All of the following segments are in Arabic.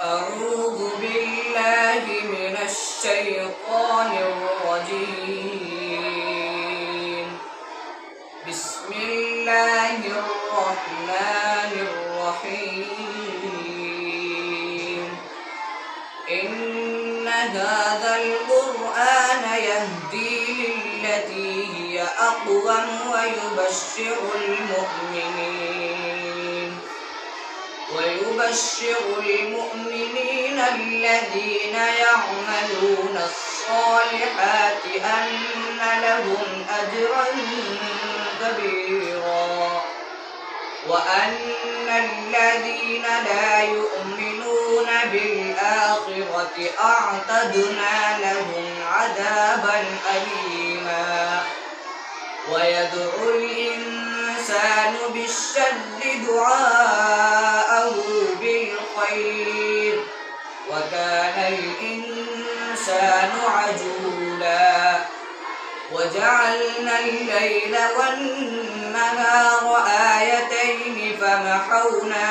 أعوذ بالله من الشيطان الرجيم. بسم الله الرحمن الرحيم. إن هذا القرآن يهدي للتي هي أقوم ويبشر المؤمنين الذين يعملون الصالحات أن لهم أجرا كبيرا، وأن الذين لا يؤمنون بالآخرة أعتدنا لهم عذابا أليما. ويدعو الإنسان بالشر دعاءه بالخير، وكان الإنسان عجولا. وجعلنا الليل والنهار آيتين فمحونا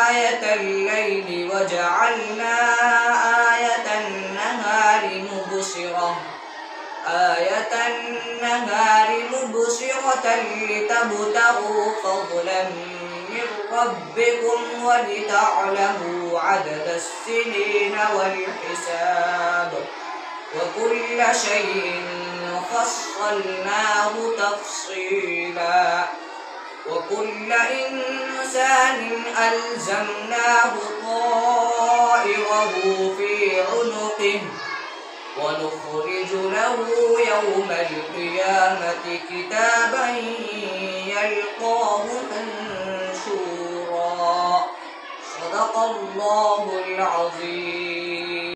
آية الليل وجعلنا آية النهار مبصرة لتبتغوا فضلا من ربكم ولتعلموا عدد السنين والحساب، وكل شيء فصلناه تفصيلا. وكل إنسان ألزمناه طائره في عنقه، ونخرج له يوم القيامة كتابا يلقاه منشورا. صدق الله العظيم.